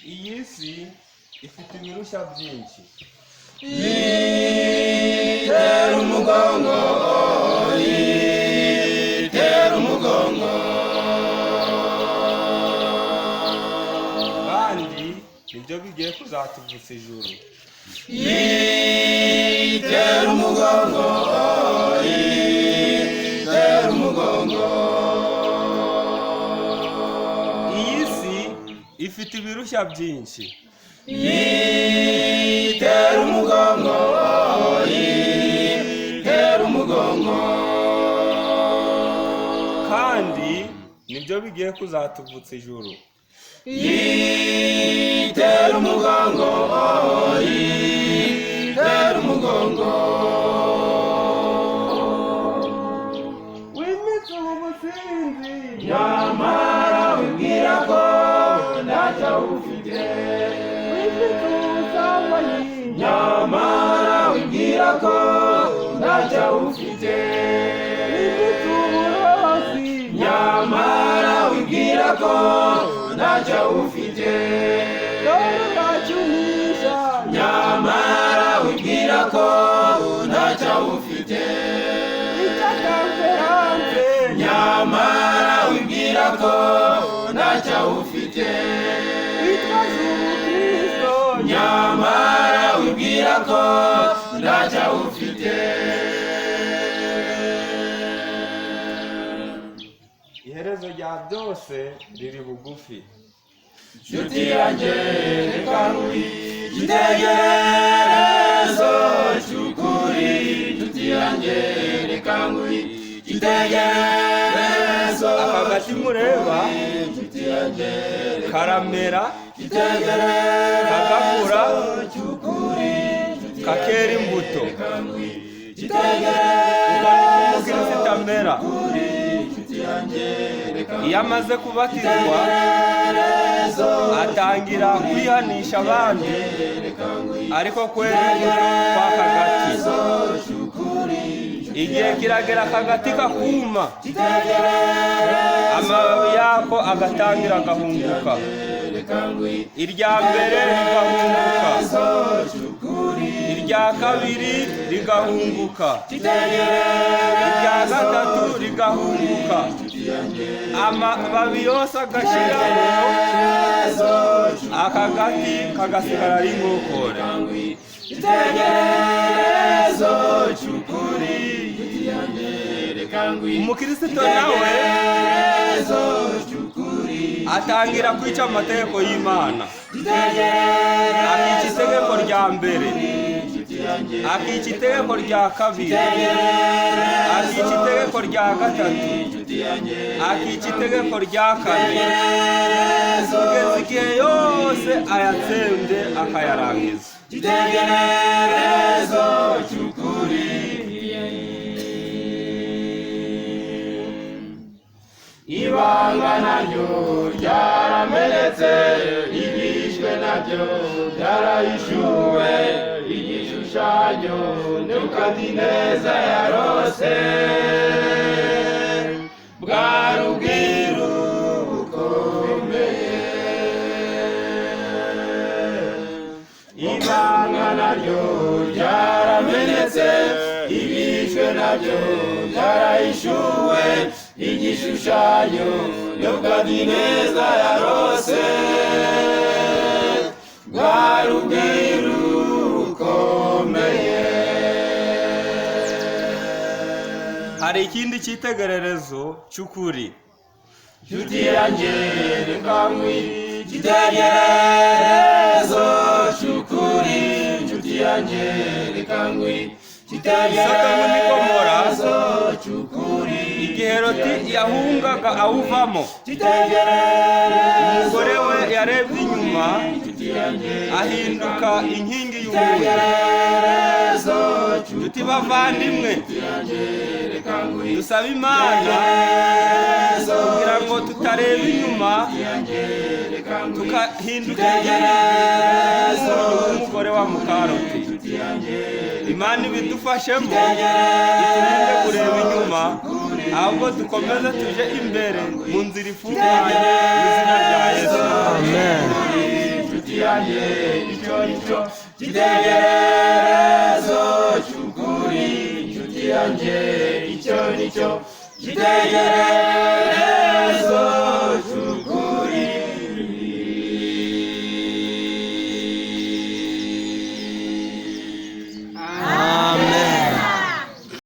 iyi si ifite ibirushya byinshi. Itera umugongo, itera umugongo, kandi nibyo bigiye kuzatuvutsa ijuru. itera umugongo, itera umugongo, iyi si ifite ibirushya byinshi. itera umugongo, itera umugongo, kandi nibyo bigiye kuzatuvutsa ijuru. itera umugongo, itera umugongo, wimitse umusinzi nyamara wibwira ko ntacyo ufite, wimitse umusambanyi nyamara wibwira ko ntacyo ufite, wimitse uburozi nyamara wibwira ko ntacyo ufite, dore uracyunisha nyamara wibwira ko ntacyo ufite, icyakamperanse nyamara wibwira ko ntacyo ufite, witwaje ubukristo nyamara wibwira ko ntacyo ufite. iherezo rya byose riri bugufi. Nshuti yanjye reka nk'igitekerezo cy'ukuri, nshuti yanjye reka nk'igitekerezo aka gati mureba nshuti yanjye karamera igitekerezo kagakura cy'ukuri, kakera imbuto. igitekerezo umukristo amera iyo amaze kubatizwa atangira kwihanisha abandi, ariko kwera imbuto kwa kagati igihe kiragera akagati kakuma, amababi yako agatangira agahunguka, irya mbere rigahunguka, irya kabiri rigahunguka, irya gatatu rigahunguka, amababi yose agashiramo, akagati kagasigara ari ingokore. igitekerezo cy'ukuri, umukristo nawe atangira kwica amategeko y'Imana, akica itegeko rya mbere, akica itegeko rya kabiri, akica itegeko rya gatatu, akica itegeko rya kane, kugeza igihe yose ayatsembye akayarangiza. igitekerezo cy'ukuri, ibanga naryo ryaramenetse, ibishwe nabyo byarahishuwe, igishushanyo Nebukadineza yarose bwari ubwiru bukomeye, ibanga naryo ryaramenetse, ibishwe nabyo byarahishuwe, igishushanyo Nebukadineza yarose bwari ubwiru bukomeye. Hari ikindi cyitegererezo cy'ukuri. Nshuti yanjye reka nk'igitekerezo cy'ukuri, nshuti yanjye reka nk'igitekerezo cy'ukuri, igihe Loti yahungaga awuvamo, umugore we yarebye inyuma ahinduka inkingi y'umuriro. Nshuti bavandimwe, dusaba Imana kugira ngo tutareba inyuma tukahinduka inkingi y'umugore wa Mukaroti. Imana ibidufashemo, iturinde kureba inyuma, ahubwo dukomeze tuje imbere mu nzira ifunganye mu izina rya Yesu. Amen. yanjye icyo nicyo cyitegererezo cy'ukuri inshuti yanjye icyo nicyo cyitegererezo